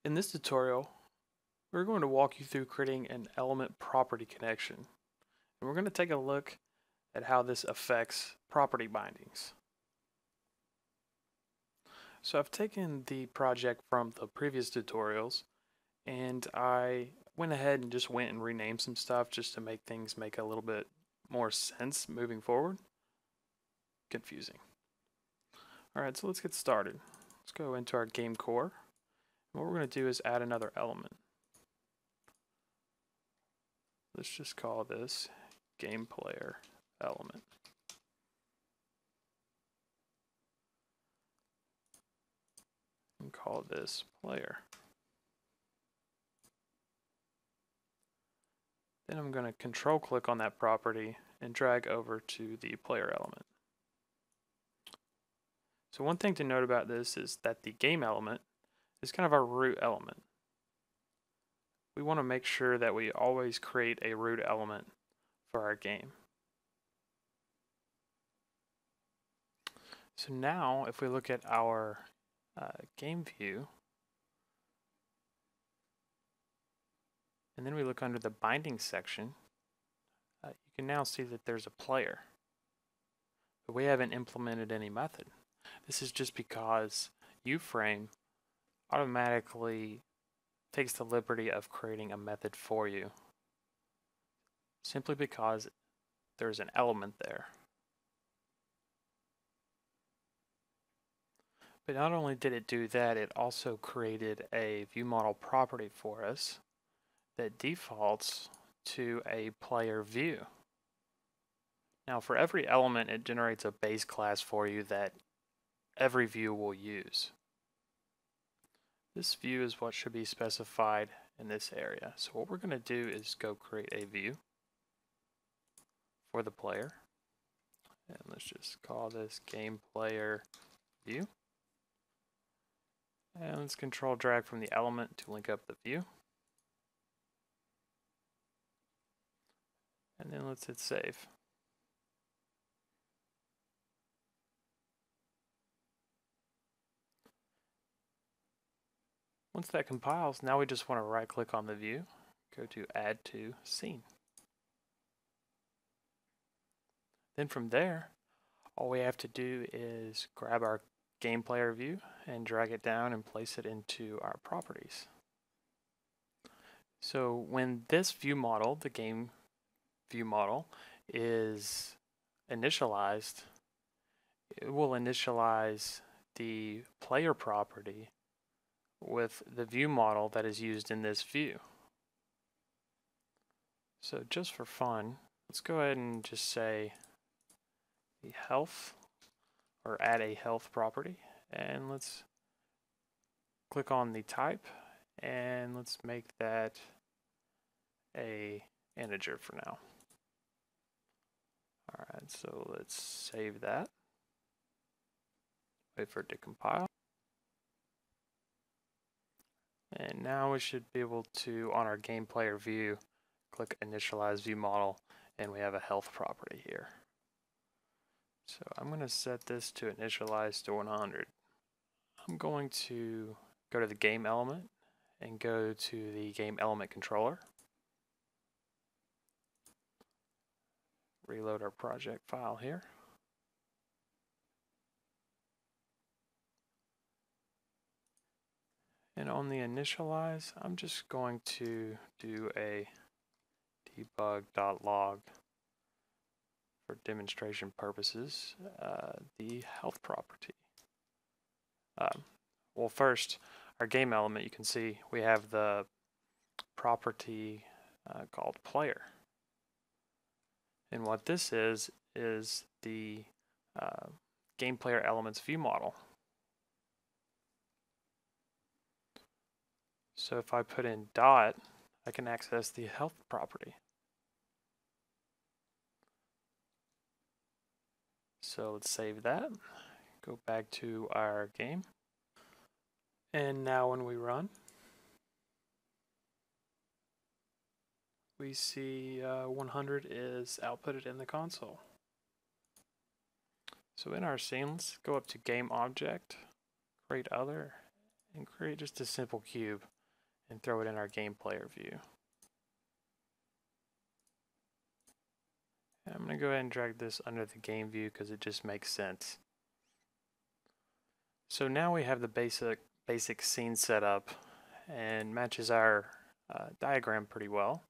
In this tutorial, we're going to walk you through creating an element property connection. And we're going to take a look at how this affects property bindings. So I've taken the project from the previous tutorials and I went ahead and just went and renamed some stuff just to make things make a little bit more sense moving forward. Confusing. Alright, so let's get started. Let's go into our game core. What we're going to do is add another element. Let's just call this game player element. And call this player. Then I'm going to control click on that property and drag over to the player element. So one thing to note about this is that the game element is kind of our root element. We want to make sure that we always create a root element for our game. So now if we look at our game view, and then we look under the binding section, you can now see that there's a player. But we haven't implemented any method. This is just because uFrame automatically takes the liberty of creating a method for you, simply because there's an element there. But not only did it do that, it also created a viewModel property for us that defaults to a player view. Now for every element, it generates a base class for you that every view will use. This view is what should be specified in this area. So what we're going to do is go create a view for the player. And let's just call this game player view. And let's control drag from the element to link up the view. And then let's hit save. Once that compiles, now we just want to right click on the view, go to add to scene. Then from there, all we have to do is grab our game player view and drag it down and place it into our properties. So when this view model, the game view model, is initialized, it will initialize the player property with the view model that is used in this view. So just for fun, let's go ahead and just say the health, or add a health property, and let's click on the type and let's make that a integer for now. Alright, so let's save that, wait for it to compile. And now we should be able to, on our game player view, click initialize view model, and we have a health property here. So I'm going to set this to initialize to 100. I'm going to go to the game element and go to the game element controller. Reload our project file here. And on the initialize, I'm just going to do a debug.log for demonstration purposes, the health property. Well, first, our game element, you can see we have the property called player. And what this is the game player elements view model. So if I put in dot, I can access the health property. So let's save that, go back to our game, and now when we run, we see 100 is outputted in the console. So in our scene, let's go up to game object, create other, and create just a simple cube. and throw it in our game player view. I'm going to go ahead and drag this under the game view because it just makes sense. So now we have the basic scene set up and matches our diagram pretty well.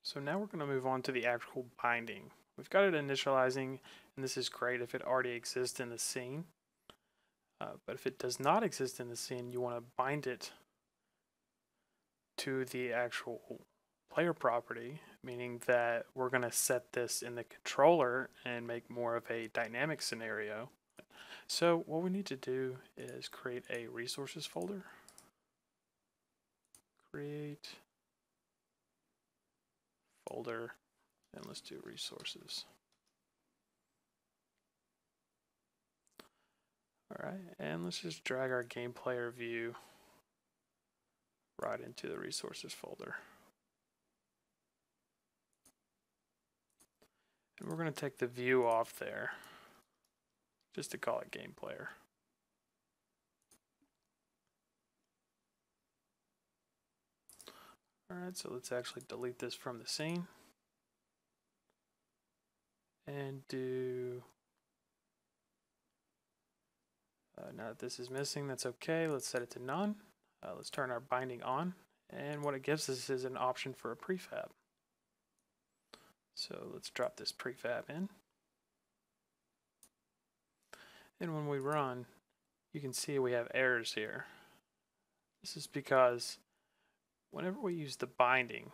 So now we're going to move on to the actual binding. We've got it initializing, and this is great if it already exists in the scene. But if it does not exist in the scene, you want to bind it to the actual player property, meaning that we're going to set this in the controller and make more of a dynamic scenario. So what we need to do is create a resources folder. Create folder, and let's do resources. Alright, and let's just drag our game player view right into the resources folder. And we're going to take the view off there, just to call it game player. Alright, so let's actually delete this from the scene. And do... now that this is missing, that's okay. Let's set it to none. Let's turn our binding on. And what it gives us is an option for a prefab. So let's drop this prefab in. And when we run, you can see we have errors here. This is because whenever we use the binding,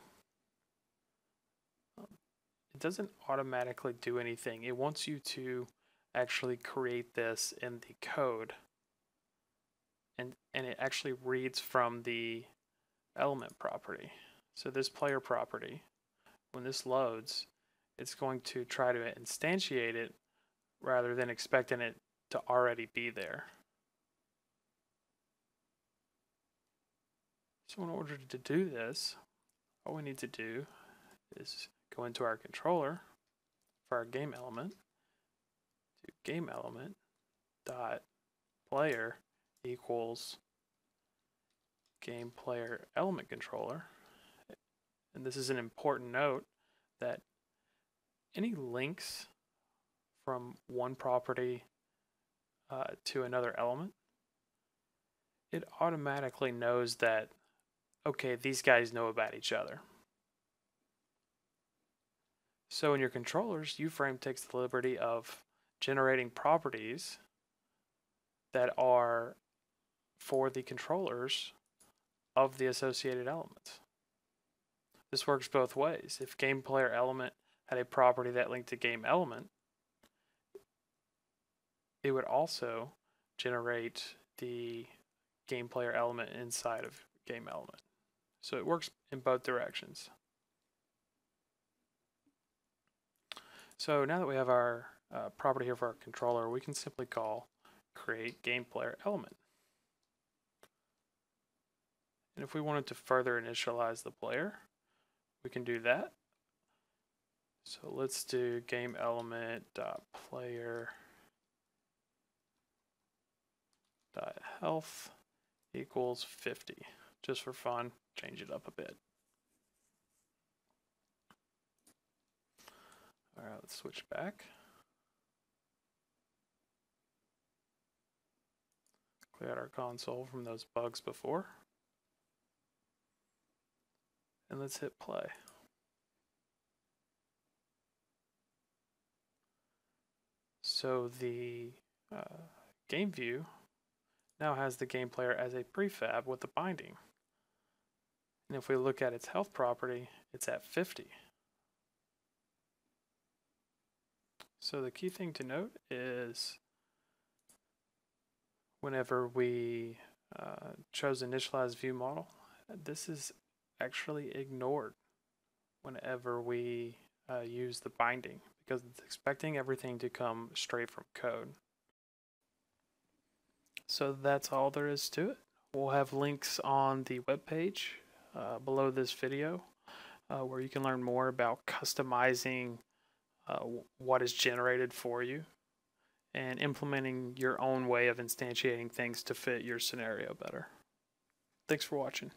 it doesn't automatically do anything. It wants you to actually create this in the code. And it actually reads from the element property. So this player property, when this loads, it's going to try to instantiate it rather than expecting it to already be there. So in order to do this, all we need to do is go into our controller for our game element, do game element dot player equals game player element controller. And this is an important note that any links from one property to another element, it automatically knows that, okay, these guys know about each other. So in your controllers, UFrame takes the liberty of generating properties that are for the controllers of the associated elements. This works both ways. If game player element had a property that linked to game element, it would also generate the game player element inside of game element. So it works in both directions. So now that we have our property here for our controller, we can simply call create game player element. And if we wanted to further initialize the player, we can do that. So let's do game element dot player dot health equals 50. Just for fun, change it up a bit. All right, let's switch back. Clear out our console from those bugs before. And let's hit play. So the game view now has the game player as a prefab with the binding. And if we look at its health property, it's at 50. So the key thing to note is whenever we chose initialize view model, this is actually ignored whenever we use the binding because it's expecting everything to come straight from code. So that's all there is to it. We'll have links on the webpage below this video where you can learn more about customizing what is generated for you and implementing your own way of instantiating things to fit your scenario better. Thanks for watching.